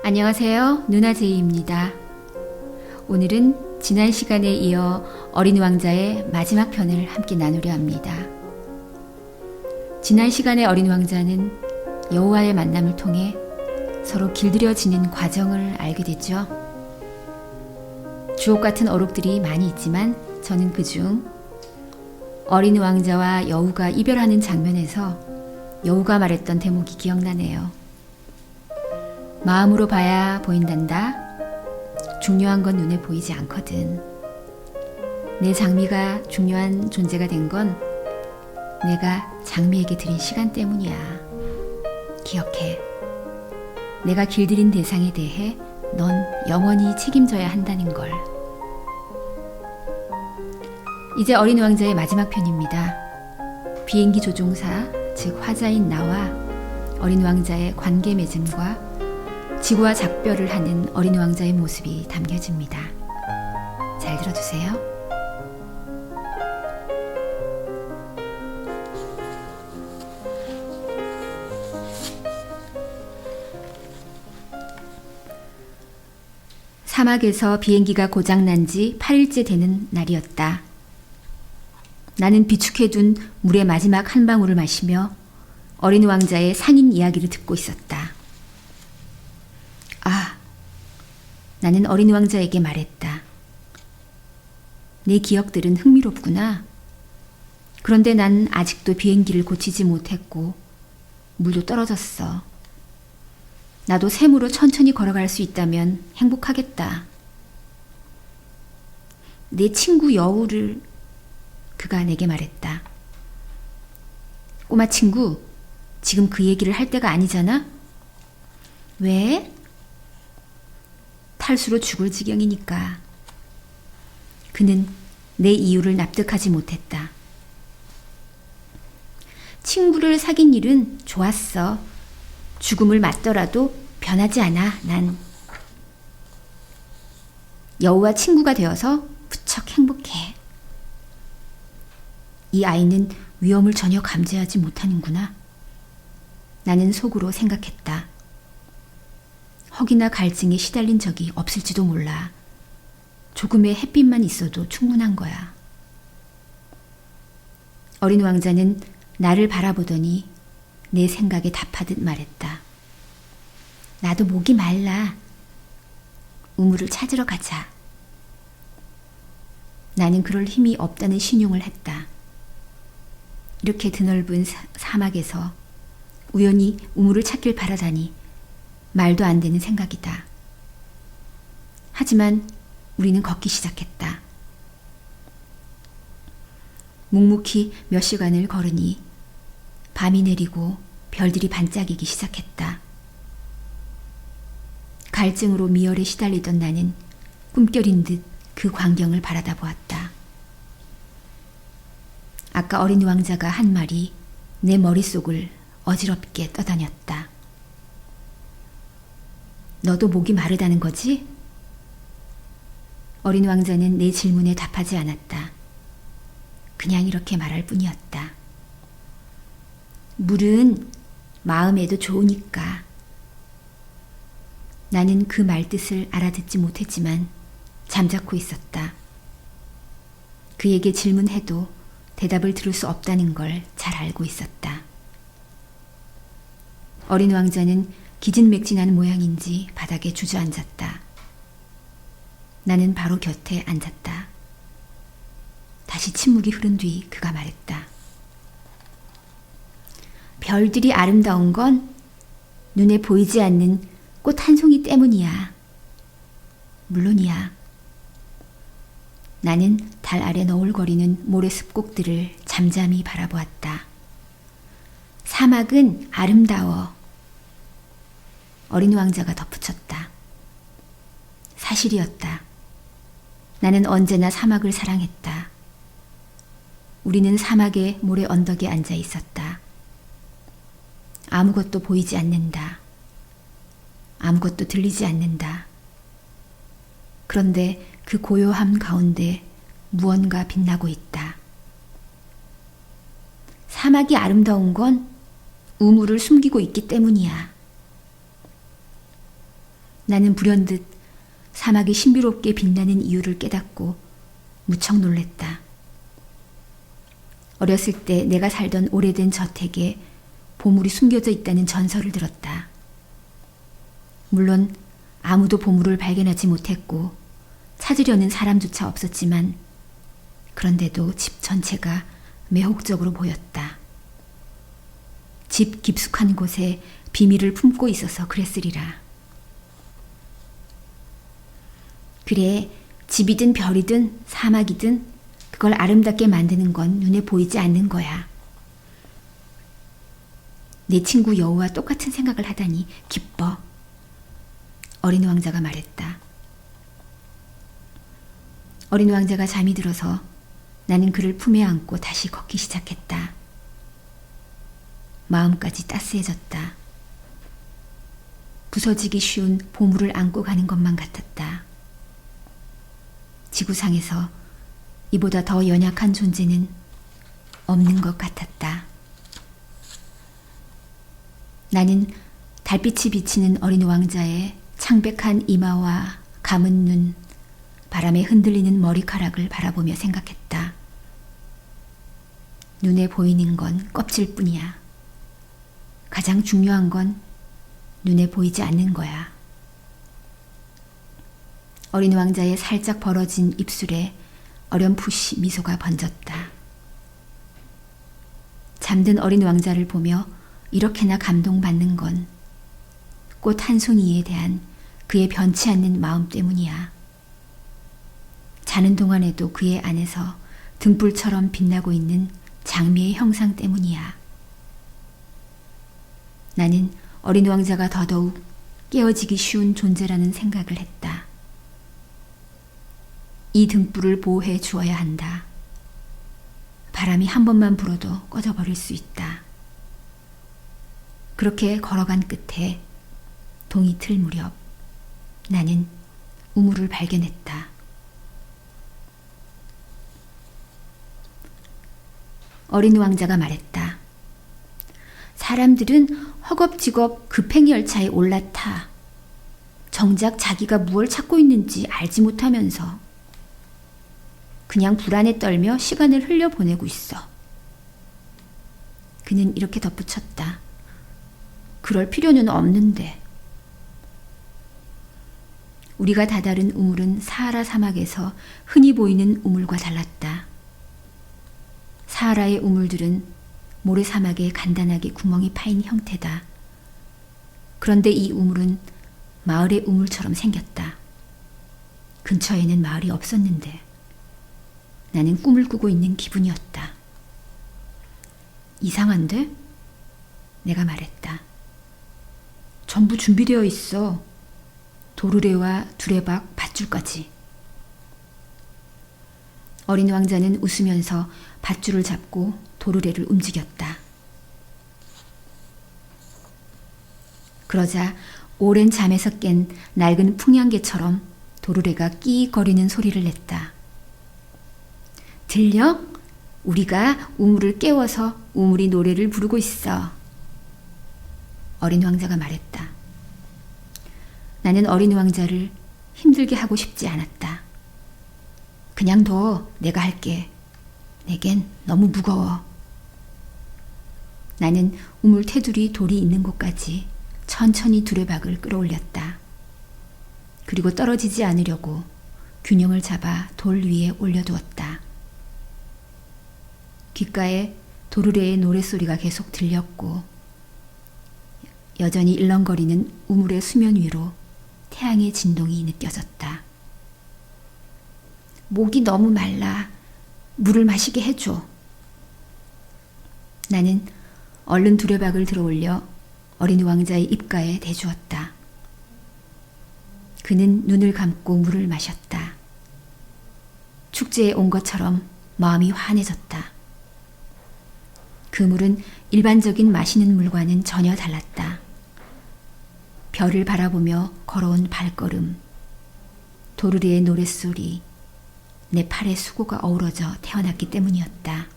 안녕하세요. 누나 제이입니다. 오늘은 지난 시간에 이어 어린 왕자의 마지막 편을 함께 나누려 합니다. 지난 시간에 어린 왕자는 여호와의 만남을 통해 서로 길들여지는 과정을 알게 됐죠. 주옥 같은 어록들이 많이 있지만 저는 그중 어린 왕자와 여우가 이별하는 장면에서 여우가 말했던 대목이 기억나네요. 마음으로 봐야 보인단다. 중요한 건 눈에 보이지 않거든. 내 장미가 중요한 존재가 된 건 내가 장미에게 드린 시간 때문이야. 기억해. 내가 길들인 대상에 대해 넌 영원히 책임져야 한다는 걸. 이제 어린 왕자의 마지막 편입니다. 비행기 조종사, 즉 화자인 나와 어린 왕자의 관계 맺음과 지구와 작별을 하는 어린 왕자의 모습이 담겨집니다. 잘 들어주세요. 사막에서 비행기가 고장난 지 8일째 되는 날이었다. 나는 비축해둔 물의 마지막 한 방울을 마시며 어린 왕자의 상인 이야기를 듣고 있었다. 나는 어린 왕자에게 말했다. 내 기억들은 흥미롭구나. 그런데 난 아직도 비행기를 고치지 못했고 물도 떨어졌어. 나도 샘으로 천천히 걸어갈 수 있다면 행복하겠다. 내 친구 여우를 그가 내게 말했다. 꼬마 친구, 지금 그 얘기를 할 때가 아니잖아? 왜? 탈수로 죽을 지경이니까. 그는 내 이유를 납득하지 못했다. 친구를 사귄 일은 좋았어. 죽음을 맞더라도 변하지 않아, 난. 여우와 친구가 되어서 무척 행복해. 이 아이는 위험을 전혀 감지하지 못하는구나. 나는 속으로 생각했다. 허기나 갈증에 시달린 적이 없을지도 몰라. 조금의 햇빛만 있어도 충분한 거야. 어린 왕자는 나를 바라보더니 내 생각에 답하듯 말했다. 나도 목이 말라. 우물을 찾으러 가자. 나는 그럴 힘이 없다는 신용을 했다. 이렇게 드넓은 사막에서 우연히 우물을 찾길 바라다니 말도 안 되는 생각이다. 하지만 우리는 걷기 시작했다. 묵묵히 몇 시간을 걸으니 밤이 내리고 별들이 반짝이기 시작했다. 갈증으로 미열에 시달리던 나는 꿈결인 듯 그 광경을 바라다 보았다. 아까 어린 왕자가 한 말이 내 머릿속을 어지럽게 떠다녔다. 너도 목이 마르다는 거지? 어린 왕자는 내 질문에 답하지 않았다. 그냥 이렇게 말할 뿐이었다. 물은 마음에도 좋으니까. 나는 그 말뜻을 알아듣지 못했지만 잠자코 있었다. 그에게 질문해도 대답을 들을 수 없다는 걸 잘 알고 있었다. 어린 왕자는 기진맥진한 모양인지 바닥에 주저앉았다. 나는 바로 곁에 앉았다. 다시 침묵이 흐른 뒤 그가 말했다. 별들이 아름다운 건 눈에 보이지 않는 꽃 한 송이 때문이야. 물론이야. 나는 달 아래 너울거리는 모래 습곡들을 잠잠히 바라보았다. 사막은 아름다워. 어린 왕자가 덧붙였다. 사실이었다. 나는 언제나 사막을 사랑했다. 우리는 사막의 모래 언덕에 앉아 있었다. 아무것도 보이지 않는다. 아무것도 들리지 않는다. 그런데 그 고요함 가운데 무언가 빛나고 있다. 사막이 아름다운 건 우물을 숨기고 있기 때문이야. 나는 불현듯 사막이 신비롭게 빛나는 이유를 깨닫고 무척 놀랬다. 어렸을 때 내가 살던 오래된 저택에 보물이 숨겨져 있다는 전설을 들었다. 물론 아무도 보물을 발견하지 못했고 찾으려는 사람조차 없었지만 그런데도 집 전체가 매혹적으로 보였다. 집 깊숙한 곳에 비밀을 품고 있어서 그랬으리라. 그래, 집이든 별이든 사막이든 그걸 아름답게 만드는 건 눈에 보이지 않는 거야. 내 친구 여우와 똑같은 생각을 하다니 기뻐. 어린 왕자가 말했다. 어린 왕자가 잠이 들어서 나는 그를 품에 안고 다시 걷기 시작했다. 마음까지 따스해졌다. 부서지기 쉬운 보물을 안고 가는 것만 같았다. 지구상에서 이보다 더 연약한 존재는 없는 것 같았다. 나는 달빛이 비치는 어린 왕자의 창백한 이마와 감은 눈, 바람에 흔들리는 머리카락을 바라보며 생각했다. 눈에 보이는 건 껍질뿐이야. 가장 중요한 건 눈에 보이지 않는 거야. 어린 왕자의 살짝 벌어진 입술에 어렴풋이 미소가 번졌다. 잠든 어린 왕자를 보며 이렇게나 감동받는 건 꽃 한 송이에 대한 그의 변치 않는 마음 때문이야. 자는 동안에도 그의 안에서 등불처럼 빛나고 있는 장미의 형상 때문이야. 나는 어린 왕자가 더더욱 깨어지기 쉬운 존재라는 생각을 했다. 이 등불을 보호해 주어야 한다. 바람이 한 번만 불어도 꺼져버릴 수 있다. 그렇게 걸어간 끝에 동이 틀 무렵 나는 우물을 발견했다. 어린 왕자가 말했다. 사람들은 허겁지겁 급행 열차에 올라타. 정작 자기가 무엇을 찾고 있는지 알지 못하면서 그냥 불안에 떨며 시간을 흘려보내고 있어. 그는 이렇게 덧붙였다. 그럴 필요는 없는데. 우리가 다다른 우물은 사하라 사막에서 흔히 보이는 우물과 달랐다. 사하라의 우물들은 모래사막에 간단하게 구멍이 파인 형태다. 그런데 이 우물은 마을의 우물처럼 생겼다. 근처에는 마을이 없었는데 나는 꿈을 꾸고 있는 기분이었다. 이상한데? 내가 말했다. 전부 준비되어 있어. 도르래와 두레박, 밧줄까지. 어린 왕자는 웃으면서 밧줄을 잡고 도르래를 움직였다. 그러자 오랜 잠에서 깬 낡은 풍향개처럼 도르래가 끼익거리는 소리를 냈다. 들려? 우리가 우물을 깨워서 우물이 노래를 부르고 있어. 어린 왕자가 말했다. 나는 어린 왕자를 힘들게 하고 싶지 않았다. 그냥 둬. 내가 할게. 내겐 너무 무거워. 나는 우물 테두리 돌이 있는 곳까지 천천히 두레박을 끌어올렸다. 그리고 떨어지지 않으려고 균형을 잡아 돌 위에 올려두었다. 귓가에 도르래의 노랫소리가 계속 들렸고 여전히 일렁거리는 우물의 수면 위로 태양의 진동이 느껴졌다. 목이 너무 말라. 물을 마시게 해줘. 나는 얼른 두레박을 들어올려 어린 왕자의 입가에 대주었다. 그는 눈을 감고 물을 마셨다. 축제에 온 것처럼 마음이 환해졌다. 그 물은 일반적인 마시는 물과는 전혀 달랐다. 별을 바라보며 걸어온 발걸음, 도르래의 노랫소리, 내 팔에 수고가 어우러져 태어났기 때문이었다.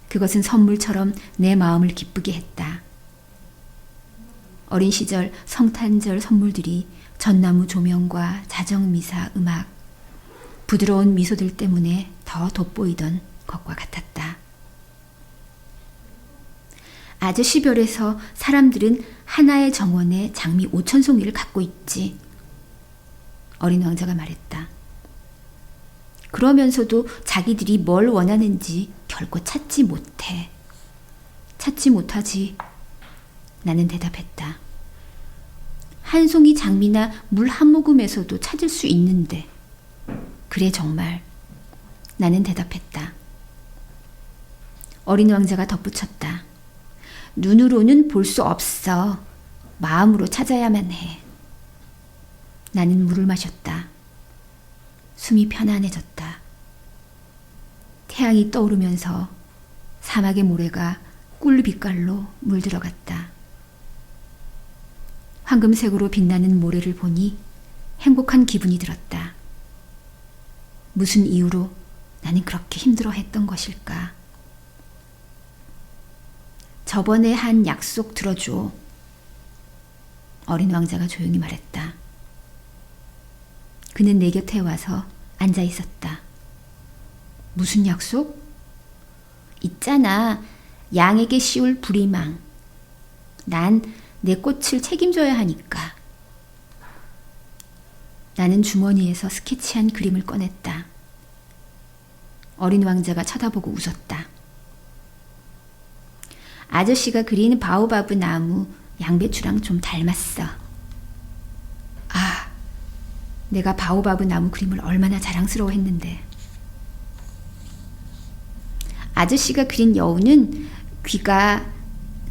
그것은 선물처럼 내 마음을 기쁘게 했다. 어린 시절 성탄절 선물들이 전나무 조명과 자정미사 음악, 부드러운 미소들 때문에 더 돋보이던 것과 같았다. 아저씨별에서 사람들은 하나의 정원에 장미 5,000송이를 갖고 있지. 어린 왕자가 말했다. 그러면서도 자기들이 뭘 원하는지 결코 찾지 못해. 찾지 못하지. 나는 대답했다. 한 송이 장미나 물 한 모금에서도 찾을 수 있는데. 그래 정말. 나는 대답했다. 어린 왕자가 덧붙였다. 눈으로는 볼 수 없어. 마음으로 찾아야만 해. 나는 물을 마셨다. 숨이 편안해졌다. 태양이 떠오르면서 사막의 모래가 꿀 빛깔로 물들어갔다. 황금색으로 빛나는 모래를 보니 행복한 기분이 들었다. 무슨 이유로 나는 그렇게 힘들어했던 것일까? 저번에 한 약속 들어줘. 어린 왕자가 조용히 말했다. 그는 내 곁에 와서 앉아 있었다. 무슨 약속? 있잖아. 양에게 씌울 부리망. 난 내 꽃을 책임져야 하니까. 나는 주머니에서 스케치한 그림을 꺼냈다. 어린 왕자가 쳐다보고 웃었다. 아저씨가 그린 바오바브 나무 양배추랑 좀 닮았어. 아, 내가 바오바브 나무 그림을 얼마나 자랑스러워했는데. 아저씨가 그린 여우는 귀가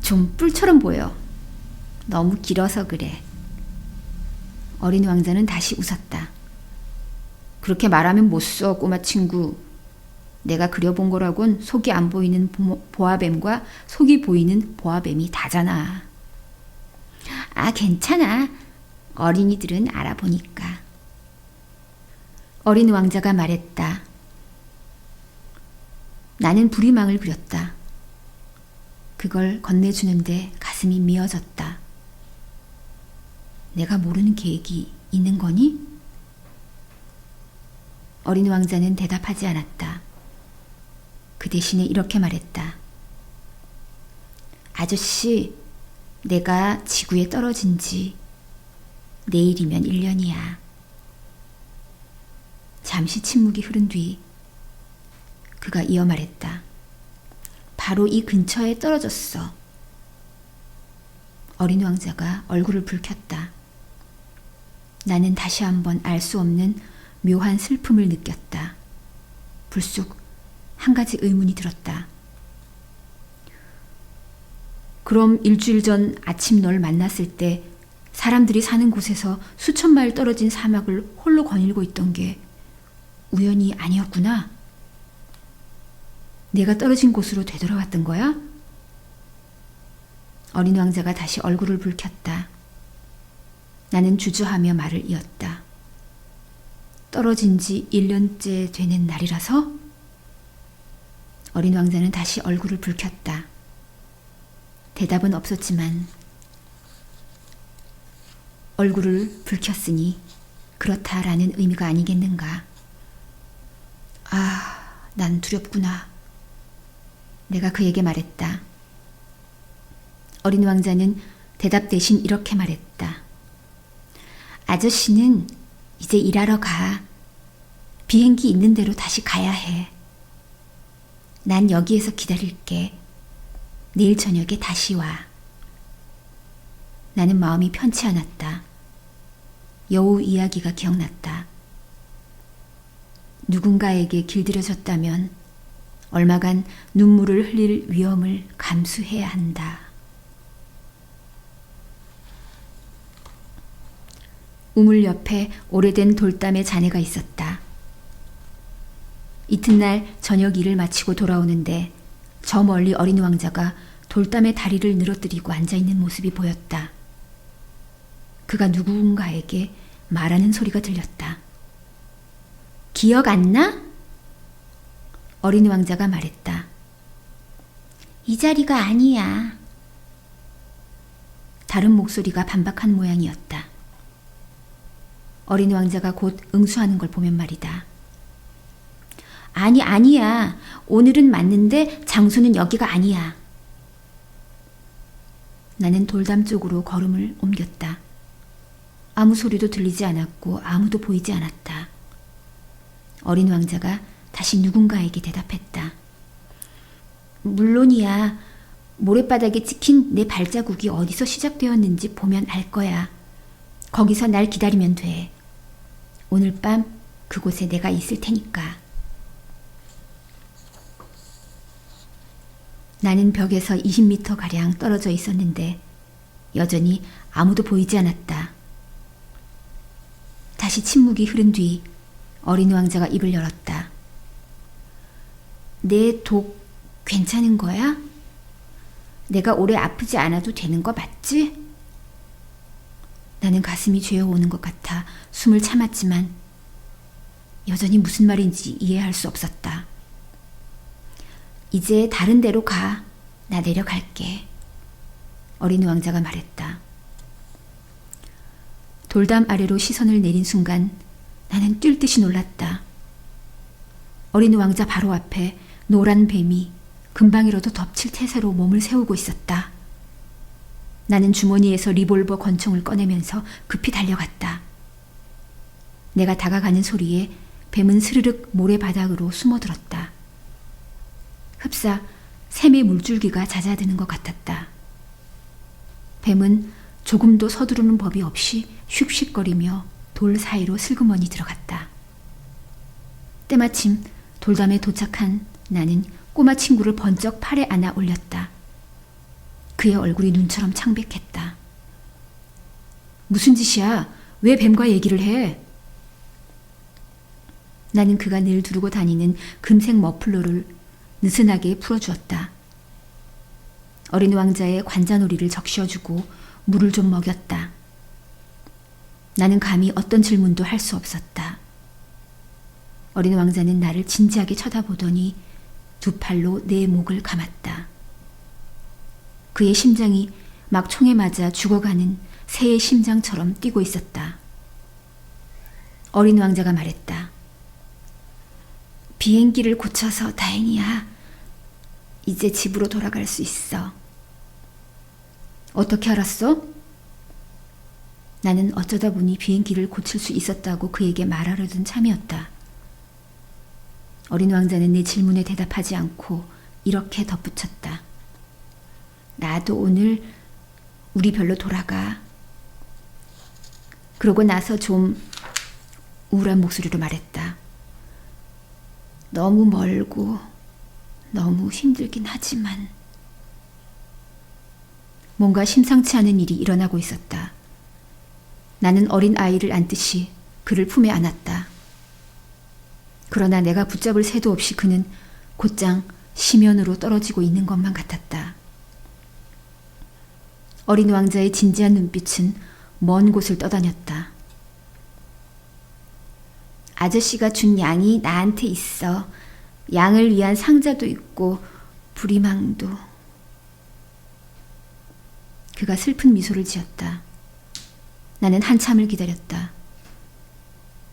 좀 뿔처럼 보여. 너무 길어서 그래. 어린 왕자는 다시 웃었다. 그렇게 말하면 못 써, 꼬마 친구. 내가 그려본 거라곤 속이 안 보이는 보아뱀과 속이 보이는 보아뱀이 다잖아. 아, 괜찮아. 어린이들은 알아보니까. 어린 왕자가 말했다. 나는 부리망을 그렸다. 그걸 건네주는데 가슴이 미어졌다. 내가 모르는 계획이 있는 거니? 어린 왕자는 대답하지 않았다. 그 대신에 이렇게 말했다. 아저씨, 내가 지구에 떨어진 지 내일이면 1년이야. 잠시 침묵이 흐른 뒤 그가 이어 말했다. 바로 이 근처에 떨어졌어. 어린 왕자가 얼굴을 붉혔다. 나는 다시 한번 알 수 없는 묘한 슬픔을 느꼈다. 불쑥 한 가지 의문이 들었다. 그럼 일주일 전 아침 널 만났을 때 사람들이 사는 곳에서 수천 마일 떨어진 사막을 홀로 거닐고 있던 게 우연이 아니었구나? 내가 떨어진 곳으로 되돌아왔던 거야? 어린 왕자가 다시 얼굴을 붉혔다. 나는 주저하며 말을 이었다. 떨어진 지 1년째 되는 날이라서? 어린 왕자는 다시 얼굴을 붉혔다. 대답은 없었지만 얼굴을 붉혔으니 그렇다라는 의미가 아니겠는가. 아, 난 두렵구나. 내가 그에게 말했다. 어린 왕자는 대답 대신 이렇게 말했다. 아저씨는 이제 일하러 가. 비행기 있는 대로 다시 가야 해. 난 여기에서 기다릴게. 내일 저녁에 다시 와. 나는 마음이 편치 않았다. 여우 이야기가 기억났다. 누군가에게 길들여졌다면 얼마간 눈물을 흘릴 위험을 감수해야 한다. 우물 옆에 오래된 돌담의 잔해가 있었다. 이튿날 저녁 일을 마치고 돌아오는데 저 멀리 어린 왕자가 돌담에 다리를 늘어뜨리고 앉아있는 모습이 보였다. 그가 누군가에게 말하는 소리가 들렸다. 기억 안 나? 어린 왕자가 말했다. 이 자리가 아니야. 다른 목소리가 반박한 모양이었다. 어린 왕자가 곧 응수하는 걸 보면 말이다. 아니야. 오늘은 맞는데 장소는 여기가 아니야. 나는 돌담 쪽으로 걸음을 옮겼다. 아무 소리도 들리지 않았고 아무도 보이지 않았다. 어린 왕자가 다시 누군가에게 대답했다. 물론이야. 모래바닥에 찍힌 내 발자국이 어디서 시작되었는지 보면 알 거야. 거기서 날 기다리면 돼. 오늘 밤 그곳에 내가 있을 테니까. 나는 벽에서 20m가량 떨어져 있었는데 여전히 아무도 보이지 않았다. 다시 침묵이 흐른 뒤 어린 왕자가 입을 열었다. 내 독 괜찮은 거야? 내가 오래 아프지 않아도 되는 거 맞지? 나는 가슴이 죄어오는 것 같아 숨을 참았지만 여전히 무슨 말인지 이해할 수 없었다. 이제 다른 데로 가. 나 내려갈게. 어린 왕자가 말했다. 돌담 아래로 시선을 내린 순간 나는 뛸 듯이 놀랐다. 어린 왕자 바로 앞에 노란 뱀이 금방이라도 덮칠 태세로 몸을 세우고 있었다. 나는 주머니에서 리볼버 권총을 꺼내면서 급히 달려갔다. 내가 다가가는 소리에 뱀은 스르륵 모래바닥으로 숨어들었다. 흡사 샘의 물줄기가 잦아드는 것 같았다. 뱀은 조금도 서두르는 법이 없이 슉슉거리며 돌 사이로 슬그머니 들어갔다. 때마침 돌담에 도착한 나는 꼬마 친구를 번쩍 팔에 안아 올렸다. 그의 얼굴이 눈처럼 창백했다. 무슨 짓이야? 왜 뱀과 얘기를 해? 나는 그가 늘 두르고 다니는 금색 머플러를 느슨하게 풀어주었다. 어린 왕자의 관자놀이를 적셔주고 물을 좀 먹였다. 나는 감히 어떤 질문도 할 수 없었다. 어린 왕자는 나를 진지하게 쳐다보더니 두 팔로 내 목을 감았다. 그의 심장이 막 총에 맞아 죽어가는 새의 심장처럼 뛰고 있었다. 어린 왕자가 말했다. 비행기를 고쳐서 다행이야. 이제 집으로 돌아갈 수 있어. 어떻게 알았어? 나는 어쩌다 보니 비행기를 고칠 수 있었다고 그에게 말하려던 참이었다. 어린 왕자는 내 질문에 대답하지 않고 이렇게 덧붙였다. 나도 오늘 우리 별로 돌아가. 그러고 나서 좀 우울한 목소리로 말했다. 너무 멀고 너무 힘들긴 하지만. 뭔가 심상치 않은 일이 일어나고 있었다. 나는 어린 아이를 안듯이 그를 품에 안았다. 그러나 내가 붙잡을 새도 없이 그는 곧장 심연으로 떨어지고 있는 것만 같았다. 어린 왕자의 진지한 눈빛은 먼 곳을 떠다녔다. 아저씨가 준 양이 나한테 있어. 양을 위한 상자도 있고 부리망도. 그가 슬픈 미소를 지었다. 나는 한참을 기다렸다.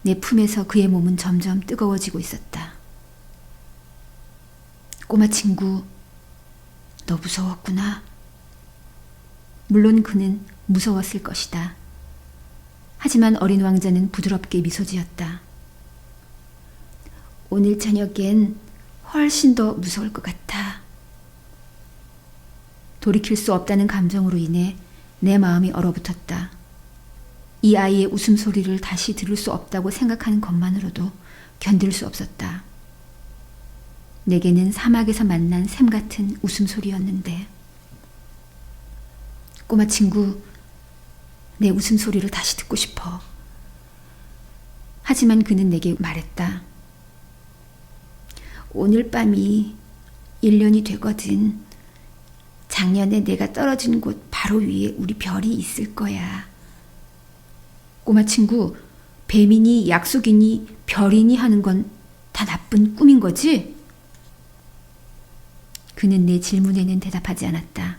내 품에서 그의 몸은 점점 뜨거워지고 있었다. 꼬마 친구, 너 무서웠구나. 물론 그는 무서웠을 것이다. 하지만 어린 왕자는 부드럽게 미소 지었다. 오늘 저녁엔 훨씬 더 무서울 것 같아. 돌이킬 수 없다는 감정으로 인해 내 마음이 얼어붙었다. 이 아이의 웃음소리를 다시 들을 수 없다고 생각하는 것만으로도 견딜 수 없었다. 내게는 사막에서 만난 샘 같은 웃음소리였는데. 꼬마 친구, 내 웃음소리를 다시 듣고 싶어. 하지만 그는 내게 말했다. 오늘 밤이 1년이 되거든. 작년에 내가 떨어진 곳 바로 위에 우리 별이 있을 거야. 꼬마 친구, 뱀이니 약속이니 별이니 하는 건 다 나쁜 꿈인 거지? 그는 내 질문에는 대답하지 않았다.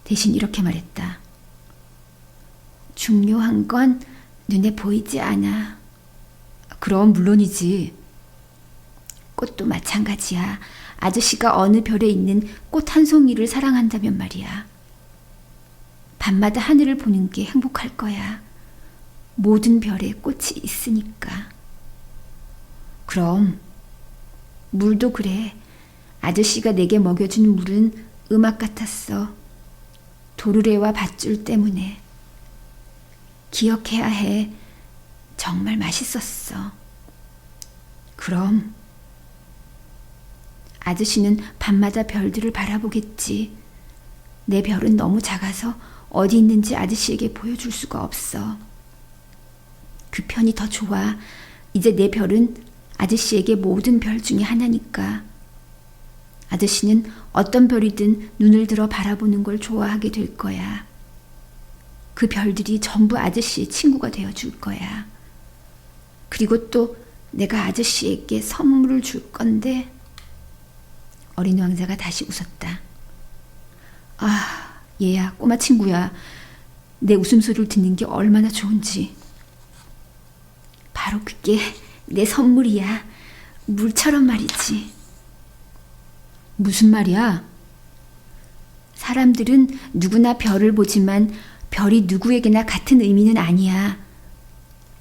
대신 이렇게 말했다. 중요한 건 눈에 보이지 않아. 그럼 물론이지. 꽃도 마찬가지야. 아저씨가 어느 별에 있는 꽃 한 송이를 사랑한다면 말이야. 밤마다 하늘을 보는 게 행복할 거야. 모든 별에 꽃이 있으니까. 그럼 물도 그래. 아저씨가 내게 먹여준 물은 음악 같았어. 도르래와 밧줄 때문에. 기억해야 해. 정말 맛있었어. 그럼 아저씨는 밤마다 별들을 바라보겠지. 내 별은 너무 작아서 어디 있는지 아저씨에게 보여줄 수가 없어. 그 편이 더 좋아. 이제 내 별은 아저씨에게 모든 별 중에 하나니까. 아저씨는 어떤 별이든 눈을 들어 바라보는 걸 좋아하게 될 거야. 그 별들이 전부 아저씨의 친구가 되어줄 거야. 그리고 또 내가 아저씨에게 선물을 줄 건데. 어린 왕자가 다시 웃었다. 아, 얘야, 꼬마 친구야. 내 웃음소리를 듣는 게 얼마나 좋은지. 바로 그게 내 선물이야. 물처럼 말이지. 무슨 말이야? 사람들은 누구나 별을 보지만 별이 누구에게나 같은 의미는 아니야.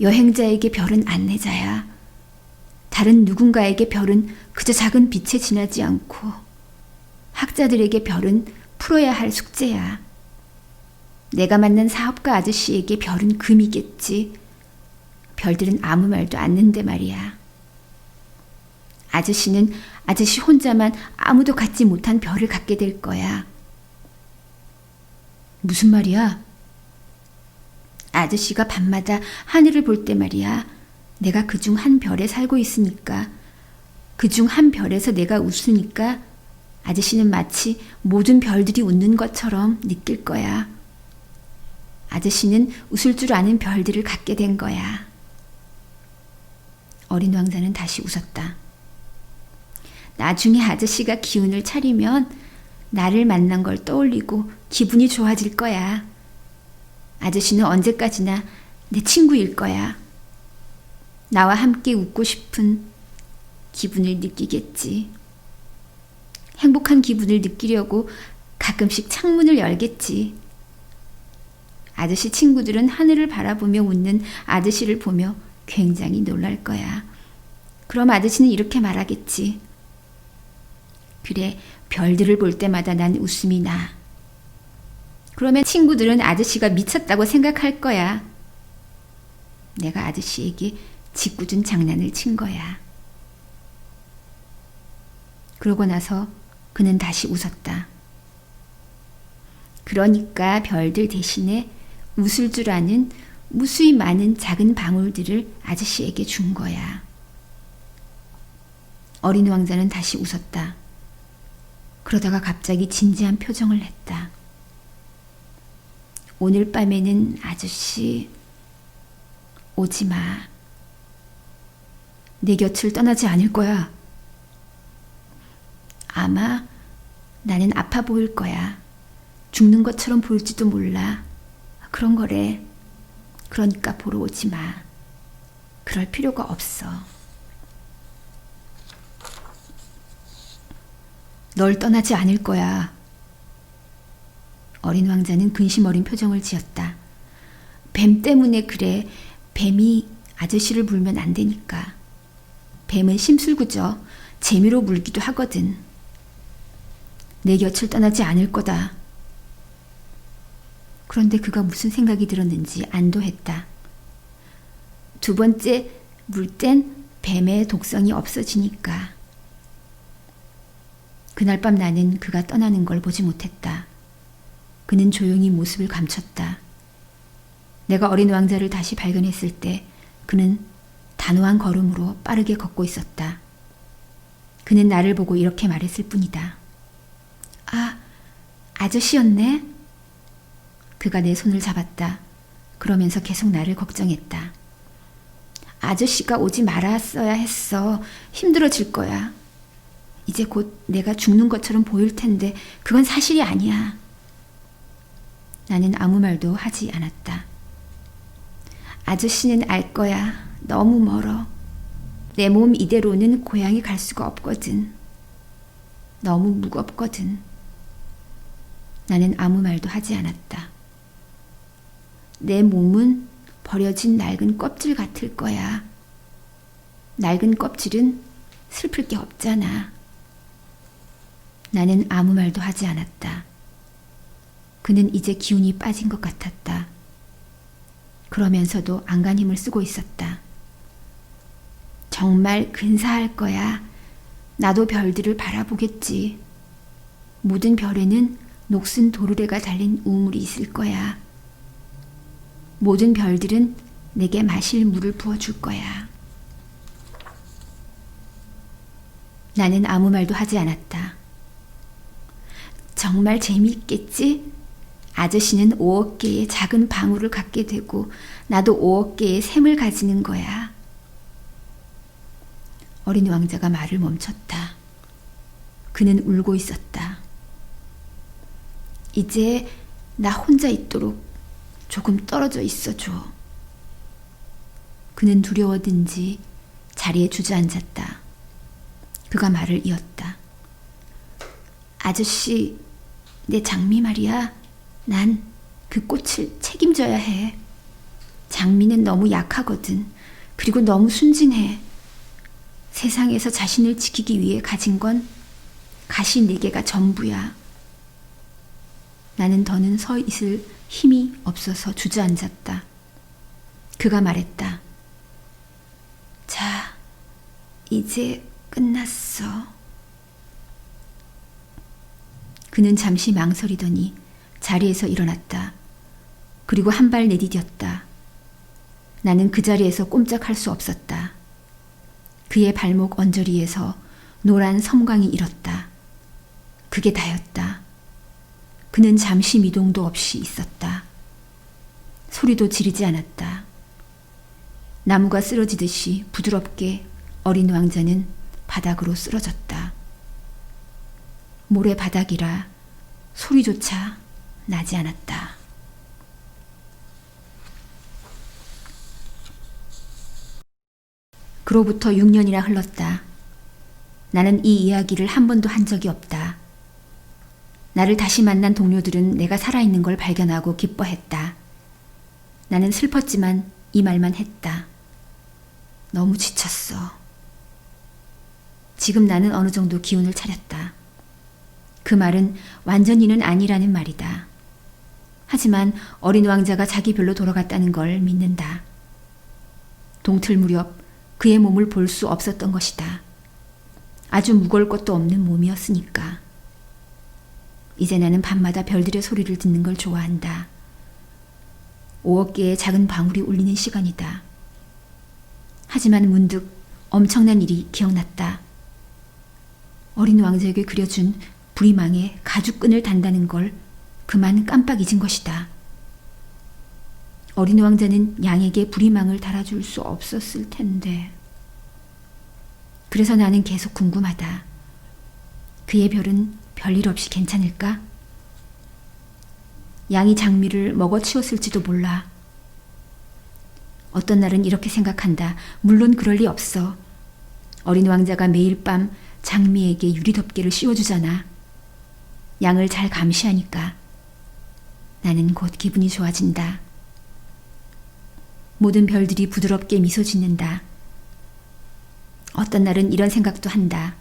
여행자에게 별은 안내자야. 다른 누군가에게 별은 그저 작은 빛에 지나지 않고, 학자들에게 별은 풀어야 할 숙제야. 내가 만난 사업가 아저씨에게 별은 금이겠지. 별들은 아무 말도 않는데 말이야. 아저씨는 아저씨 혼자만 아무도 갖지 못한 별을 갖게 될 거야. 무슨 말이야? 아저씨가 밤마다 하늘을 볼 때 말이야. 내가 그중 한 별에 살고 있으니까, 그중 한 별에서 내가 웃으니까 아저씨는 마치 모든 별들이 웃는 것처럼 느낄 거야. 아저씨는 웃을 줄 아는 별들을 갖게 된 거야. 어린 왕자는 다시 웃었다. 나중에 아저씨가 기운을 차리면 나를 만난 걸 떠올리고 기분이 좋아질 거야. 아저씨는 언제까지나 내 친구일 거야. 나와 함께 웃고 싶은 기분을 느끼겠지. 행복한 기분을 느끼려고 가끔씩 창문을 열겠지. 아저씨 친구들은 하늘을 바라보며 웃는 아저씨를 보며 굉장히 놀랄 거야. 그럼 아저씨는 이렇게 말하겠지. 그래, 별들을 볼 때마다 난 웃음이 나. 그러면 친구들은 아저씨가 미쳤다고 생각할 거야. 내가 아저씨에게 짓궂은 장난을 친 거야. 그러고 나서 그는 다시 웃었다. 그러니까 별들 대신에 웃을 줄 아는 무수히 많은 작은 방울들을 아저씨에게 준 거야. 어린 왕자는 다시 웃었다. 그러다가 갑자기 진지한 표정을 했다. 오늘 밤에는 아저씨 오지 마. 내 곁을 떠나지 않을 거야. 아마 나는 아파 보일 거야. 죽는 것처럼 보일지도 몰라. 그런 거래. 그러니까 보러 오지 마. 그럴 필요가 없어. 널 떠나지 않을 거야. 어린 왕자는 근심 어린 표정을 지었다. 뱀 때문에 그래. 뱀이 아저씨를 물면 안 되니까. 뱀은 심술구죠. 재미로 물기도 하거든. 내 곁을 떠나지 않을 거다. 그런데 그가 무슨 생각이 들었는지 안도했다. 두 번째 물 땐 뱀의 독성이 없어지니까. 그날 밤 나는 그가 떠나는 걸 보지 못했다. 그는 조용히 모습을 감췄다. 내가 어린 왕자를 다시 발견했을 때 그는 단호한 걸음으로 빠르게 걷고 있었다. 그는 나를 보고 이렇게 말했을 뿐이다. 아, 아저씨였네? 그가 내 손을 잡았다. 그러면서 계속 나를 걱정했다. 아저씨가 오지 말았어야 했어. 힘들어질 거야. 이제 곧 내가 죽는 것처럼 보일 텐데 그건 사실이 아니야. 나는 아무 말도 하지 않았다. 아저씨는 알 거야. 너무 멀어. 내 몸 이대로는 고향에 갈 수가 없거든. 너무 무겁거든. 나는 아무 말도 하지 않았다. 내 몸은 버려진 낡은 껍질 같을 거야. 낡은 껍질은 슬플 게 없잖아. 나는 아무 말도 하지 않았다. 그는 이제 기운이 빠진 것 같았다. 그러면서도 안간 힘을 쓰고 있었다. 정말 근사할 거야. 나도 별들을 바라보겠지. 모든 별에는 녹슨 도르래가 달린 우물이 있을 거야. 모든 별들은 내게 마실 물을 부어줄 거야. 나는 아무 말도 하지 않았다. 정말 재미있겠지? 아저씨는 5억 개의 작은 방울을 갖게 되고 나도 5억 개의 샘을 가지는 거야. 어린 왕자가 말을 멈췄다. 그는 울고 있었다. 이제 나 혼자 있도록 조금 떨어져 있어줘. 그는 두려워든지 자리에 주저앉았다. 그가 말을 이었다. 아저씨, 내 장미 말이야. 난 그 꽃을 책임져야 해. 장미는 너무 약하거든. 그리고 너무 순진해. 세상에서 자신을 지키기 위해 가진 건 가시 4개가 전부야. 나는 더는 서 있을 힘이 없어서 주저앉았다. 그가 말했다. 자, 이제 끝났어. 그는 잠시 망설이더니 자리에서 일어났다. 그리고 한 발 내디뎠다. 나는 그 자리에서 꼼짝할 수 없었다. 그의 발목 언저리에서 노란 섬광이 일었다. 그게 다였다. 그는 잠시 미동도 없이 있었다. 소리도 지르지 않았다. 나무가 쓰러지듯이 부드럽게 어린 왕자는 바닥으로 쓰러졌다. 모래 바닥이라 소리조차 나지 않았다. 그로부터 6년이나 흘렀다. 나는 이 이야기를 한 번도 한 적이 없다. 나를 다시 만난 동료들은 내가 살아있는 걸 발견하고 기뻐했다. 나는 슬펐지만 이 말만 했다. 너무 지쳤어. 지금 나는 어느 정도 기운을 차렸다. 그 말은 완전히는 아니라는 말이다. 하지만 어린 왕자가 자기 별로 돌아갔다는 걸 믿는다. 동틀 무렵 그의 몸을 볼 수 없었던 것이다. 아주 무거울 것도 없는 몸이었으니까. 이제 나는 밤마다 별들의 소리를 듣는 걸 좋아한다. 5억 개의 작은 방울이 울리는 시간이다. 하지만 문득 엄청난 일이 기억났다. 어린 왕자에게 그려준 부리망에 가죽끈을 단다는 걸 그만 깜빡 잊은 것이다. 어린 왕자는 양에게 부리망을 달아줄 수 없었을 텐데. 그래서 나는 계속 궁금하다. 그의 별은 별일 없이 괜찮을까? 양이 장미를 먹어치웠을지도 몰라. 어떤 날은 이렇게 생각한다. 물론 그럴 리 없어. 어린 왕자가 매일 밤 장미에게 유리덮개를 씌워주잖아. 양을 잘 감시하니까. 나는 곧 기분이 좋아진다. 모든 별들이 부드럽게 미소 짓는다. 어떤 날은 이런 생각도 한다.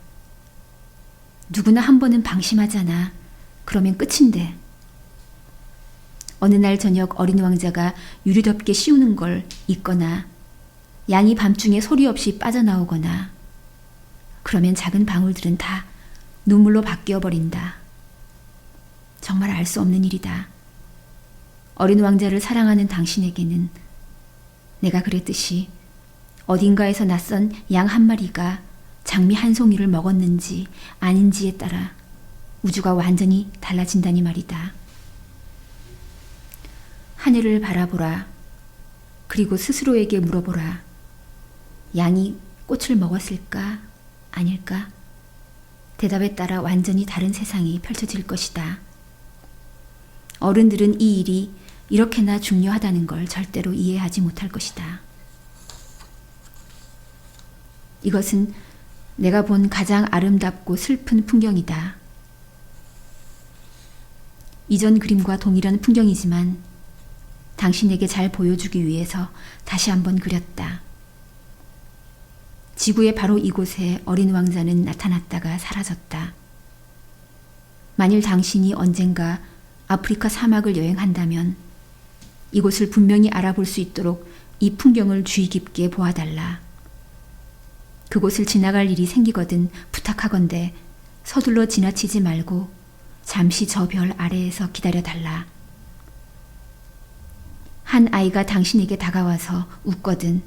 누구나 한 번은 방심하잖아. 그러면 끝인데. 어느 날 저녁 어린 왕자가 유리덮개 씌우는 걸 잊거나 양이 밤중에 소리 없이 빠져나오거나 그러면 작은 방울들은 다 눈물로 바뀌어 버린다. 정말 알 수 없는 일이다. 어린 왕자를 사랑하는 당신에게는 내가 그랬듯이 어딘가에서 낯선 양 한 마리가 장미 한 송이를 먹었는지 아닌지에 따라 우주가 완전히 달라진다니 말이다. 하늘을 바라보라. 그리고 스스로에게 물어보라. 양이 꽃을 먹었을까? 아닐까? 대답에 따라 완전히 다른 세상이 펼쳐질 것이다. 어른들은 이 일이 이렇게나 중요하다는 걸 절대로 이해하지 못할 것이다. 이것은 내가 본 가장 아름답고 슬픈 풍경이다. 이전 그림과 동일한 풍경이지만 당신에게 잘 보여주기 위해서 다시 한번 그렸다. 지구의 바로 이곳에 어린 왕자는 나타났다가 사라졌다. 만일 당신이 언젠가 아프리카 사막을 여행한다면 이곳을 분명히 알아볼 수 있도록 이 풍경을 주의 깊게 보아달라. 그곳을 지나갈 일이 생기거든 부탁하건대 서둘러 지나치지 말고 잠시 저 별 아래에서 기다려달라. 한 아이가 당신에게 다가와서 웃거든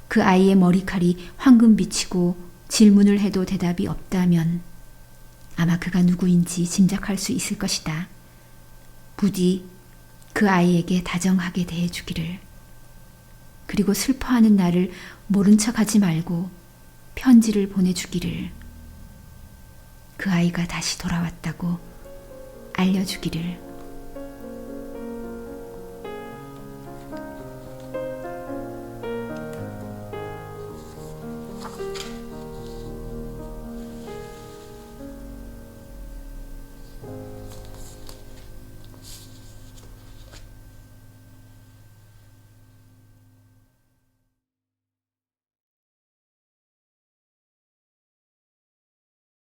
그 아이의 머리칼이 황금빛이고 질문을 해도 대답이 없다면 아마 그가 누구인지 짐작할 수 있을 것이다. 부디 그 아이에게 다정하게 대해주기를. 그리고 슬퍼하는 나를 모른 척하지 말고 편지를 보내주기를. 그 아이가 다시 돌아왔다고 알려주기를.